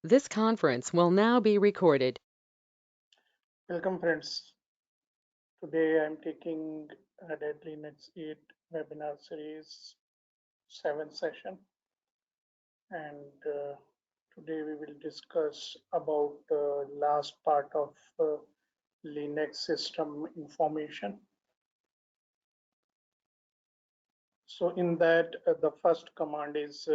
This conference will now be recorded. Welcome friends. Today I'm taking a Dead Linux 8 webinar series 7th session, and today we will discuss about the last part of Linux system information. So in that the first command is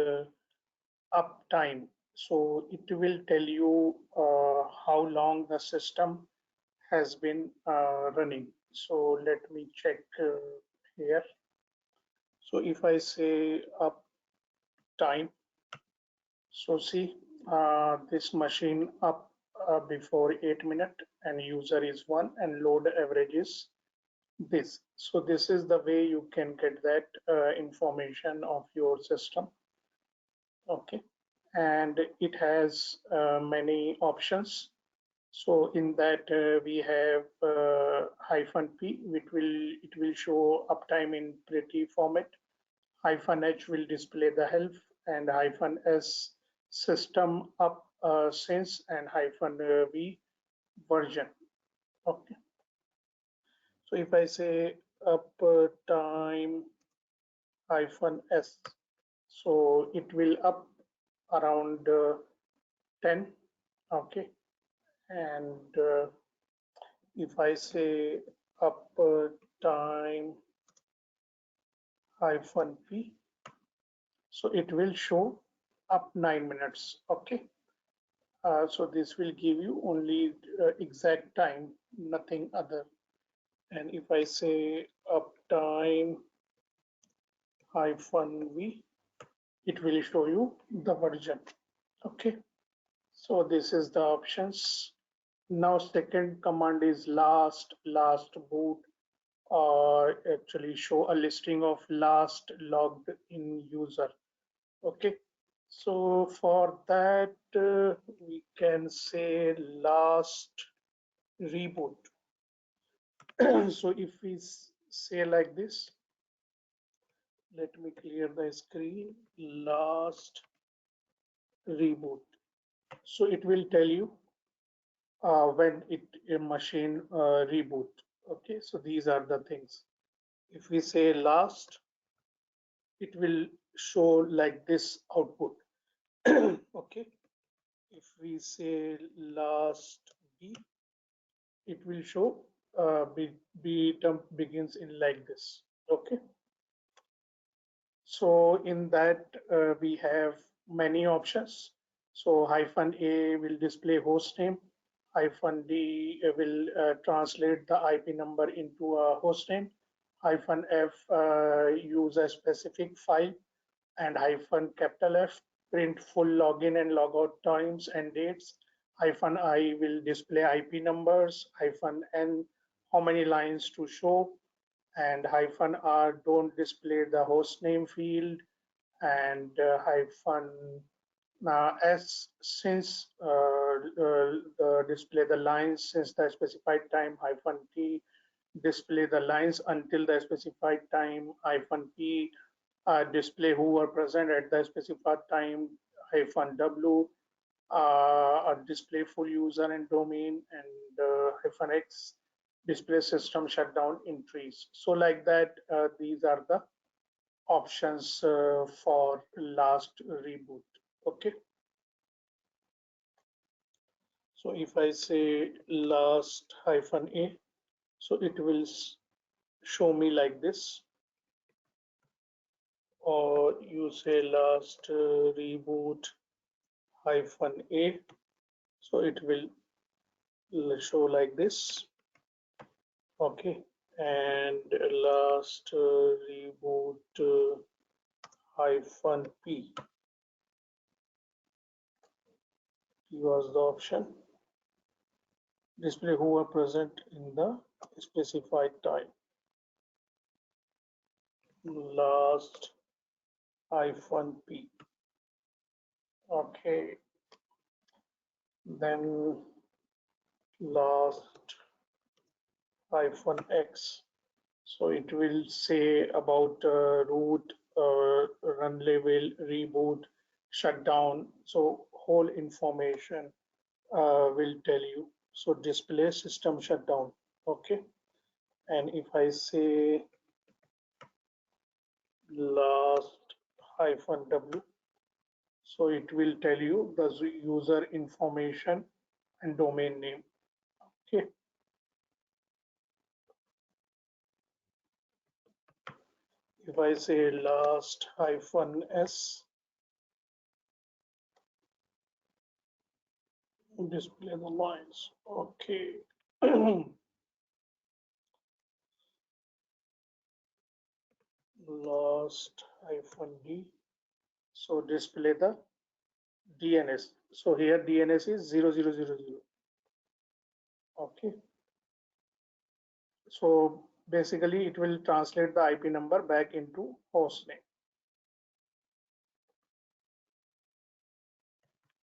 uptime. So it will tell you how long the system has been running. So let me check here. So if I say up time, so see this machine up before 8 minutes and user is 1 and load average is this. So this is the way you can get that information of your system. Okay, and it has many options. So in that we have hyphen P, which will show uptime in pretty format. Hyphen H will display the health, and hyphen S system up since, and hyphen V version. Okay. So if I say up time hyphen S, so it will up around 10. Okay. And if I say up time hyphen P, so it will show up 9 minutes. Okay. So this will give you only exact time, nothing other. And if I say uptime hyphen V, it will show you the version. Okay. So this is the options. Now second command is last boot, or actually show a listing of last logged in user. Okay. So for that, we can say last reboot. So if we say like this, let me clear the screen, last reboot. So it will tell you when a machine reboot. Okay, so these are the things. If we say last, it will show like this output. Okay, if we say last B, it will show B term begins in like this. Okay. So in that we have many options. So hyphen A will display host name, hyphen D will translate the IP number into a host name, hyphen F use a specific file, and hyphen capital F print full login and logout times and dates. Hyphen I will display IP numbers, hyphen N how many lines to show, and hyphen R don't display the host name field, and hyphen S since display the lines since the specified time, hyphen T display the lines until the specified time, hyphen P display who were present at the specified time, hyphen W display full user and domain, and hyphen X display system shutdown entries. So like that, these are the options for last reboot. Okay. So if I say last hyphen A, so it will show me like this, or you say last reboot hyphen A, so it will show like this. Okay, and last reboot hyphen P was the option. Display who are present in the specified time. Last hyphen P. Okay, then last hyphen X. So it will say about root, run level, reboot, shutdown. So whole information will tell you. So display system shutdown. Okay. And if I say last hyphen W, so it will tell you the user information and domain name. Okay. If I say last hyphen S, display the lines. Okay. Last hyphen D. So display the DNS. So here DNS is 0000. Okay. So basically it will translate the IP number back into host name.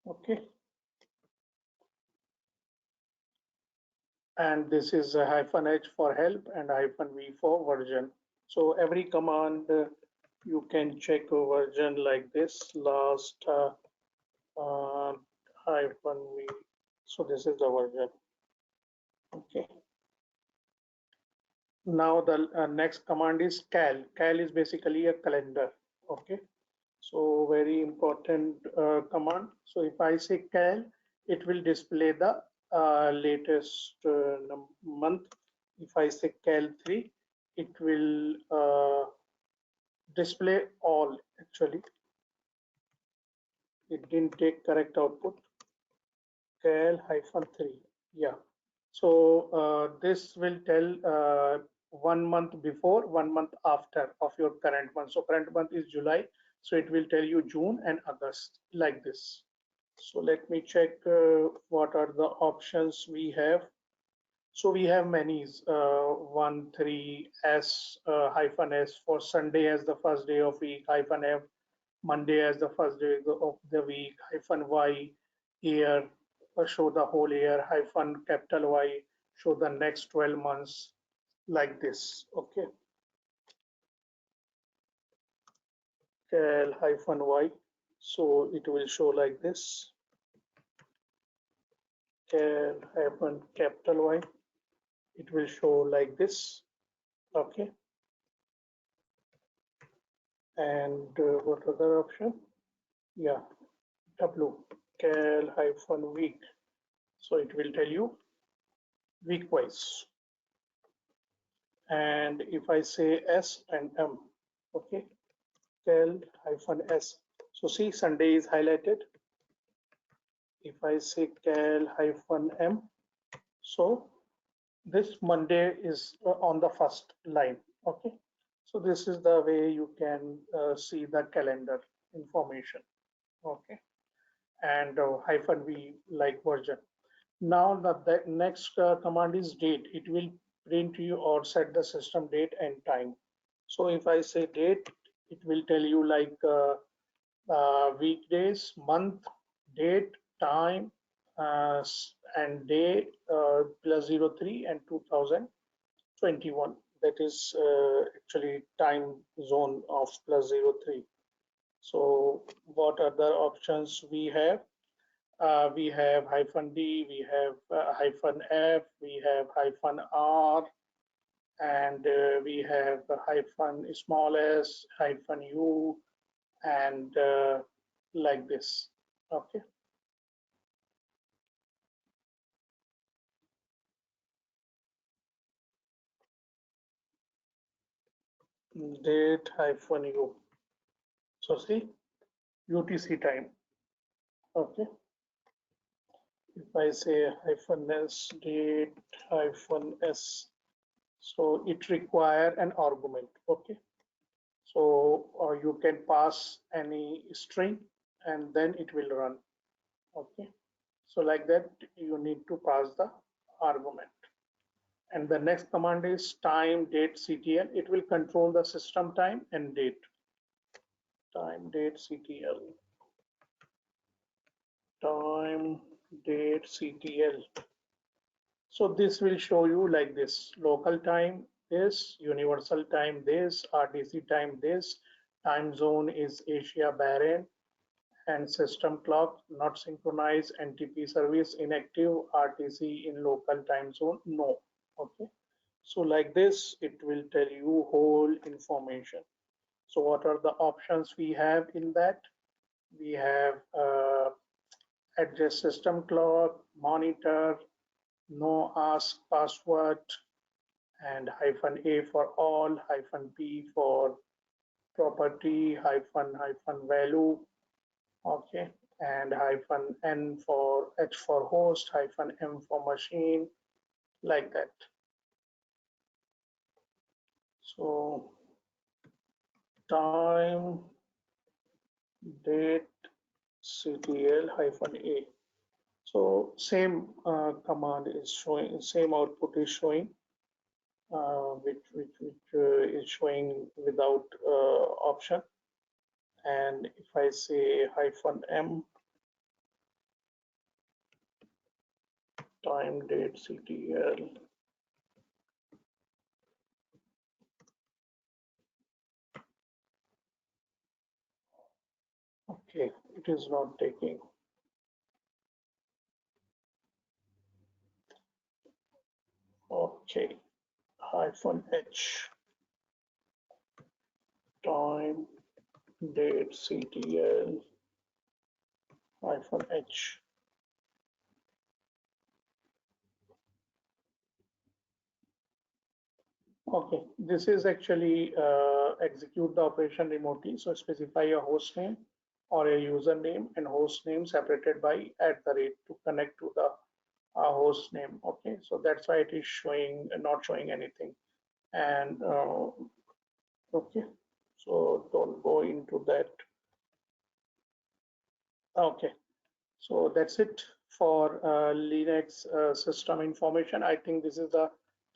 Okay. And this is a hyphen H for help and hyphen V for version. So every command you can check a version like this, last uh, hyphen V. So this is the version. Okay. Now the next command is cal. Cal is basically a calendar. Okay. So very important command. So if I say cal, it will display the latest month. If I say cal 3, it will display all. Actually, it didn't take correct output. Cal hyphen 3. Yeah. So this will tell 1 month before, 1 month after of your current month. So current month is July. So it will tell you June and August like this. So let me check what are the options we have. So we have many, 1, 3, S, hyphen S for Sunday as the first day of week, hyphen F, Monday as the first day of the week, hyphen Y, year, show the whole year, hyphen capital Y, show the next 12 months like this. Okay. Cal hyphen Y. So it will show like this. Cal hyphen capital Y. It will show like this. Okay. And what other option? Yeah, W, cal hyphen week. So it will tell you week wise. And if I say S and M, okay, cal hyphen S. So see, Sunday is highlighted. If I say cal hyphen M, so this Monday is on the first line. Okay. So this is the way you can see the calendar information. Okay. And hyphen V like version. Now the next command is date. It will print you or set the system date and time. So if I say date, it will tell you like weekdays, month, date, time, and day plus 03 and 2021. That is actually time zone of plus 03. So what other options we have? We have hyphen D, we have hyphen F, we have hyphen R, and we have hyphen small s, hyphen U, and like this. Okay. Date hyphen U. So see, UTC time. Okay. If I say hyphen S, date hyphen S, so it require an argument. Okay. So you can pass any string and then it will run. Okay. So like that, you need to pass the argument. And the next command is time date CTL. It will control the system time and date. Time date CTL. Time date CTL. So this will show you like this: local time this, universal time this, RTC time this, time zone is Asia Bahrain, and system clock not synchronized, NTP service inactive, RTC in local time zone, no. Okay, so like this it will tell you whole information. So what are the options we have in that? We have adjust system clock, monitor, no ask password, and hyphen A for all, hyphen B for property, hyphen value, okay, and hyphen N for H for host, hyphen M for machine, like that. So time, date, CTL hyphen A. So same command is showing, same output is showing, which is showing without option. And if I say hyphen M, time, date, CTL, okay, it is not taking. Okay, hyphen H, time, date, CTL, hyphen H. Okay, this is actually execute the operation remotely. So specify a host name or a username and host name separated by @ to connect to the host name. Okay, so that's why it is showing, not showing anything. And okay, so don't go into that. Okay, so that's it for Linux system information. I think this is the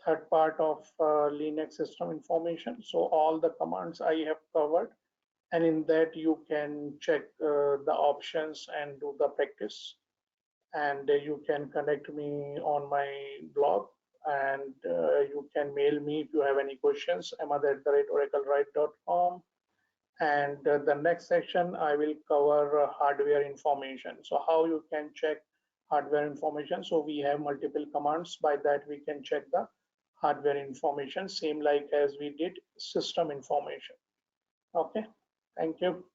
third part of Linux system information. So all the commands I have covered, and in that you can check the options and do the practice. And you can connect me on my blog, and you can mail me if you have any questions, ahmad@oraclerite.com. And the next section I will cover hardware information. So how you can check hardware information. So we have multiple commands, by that we can check the hardware information, same like as we did system information. Okay, thank you.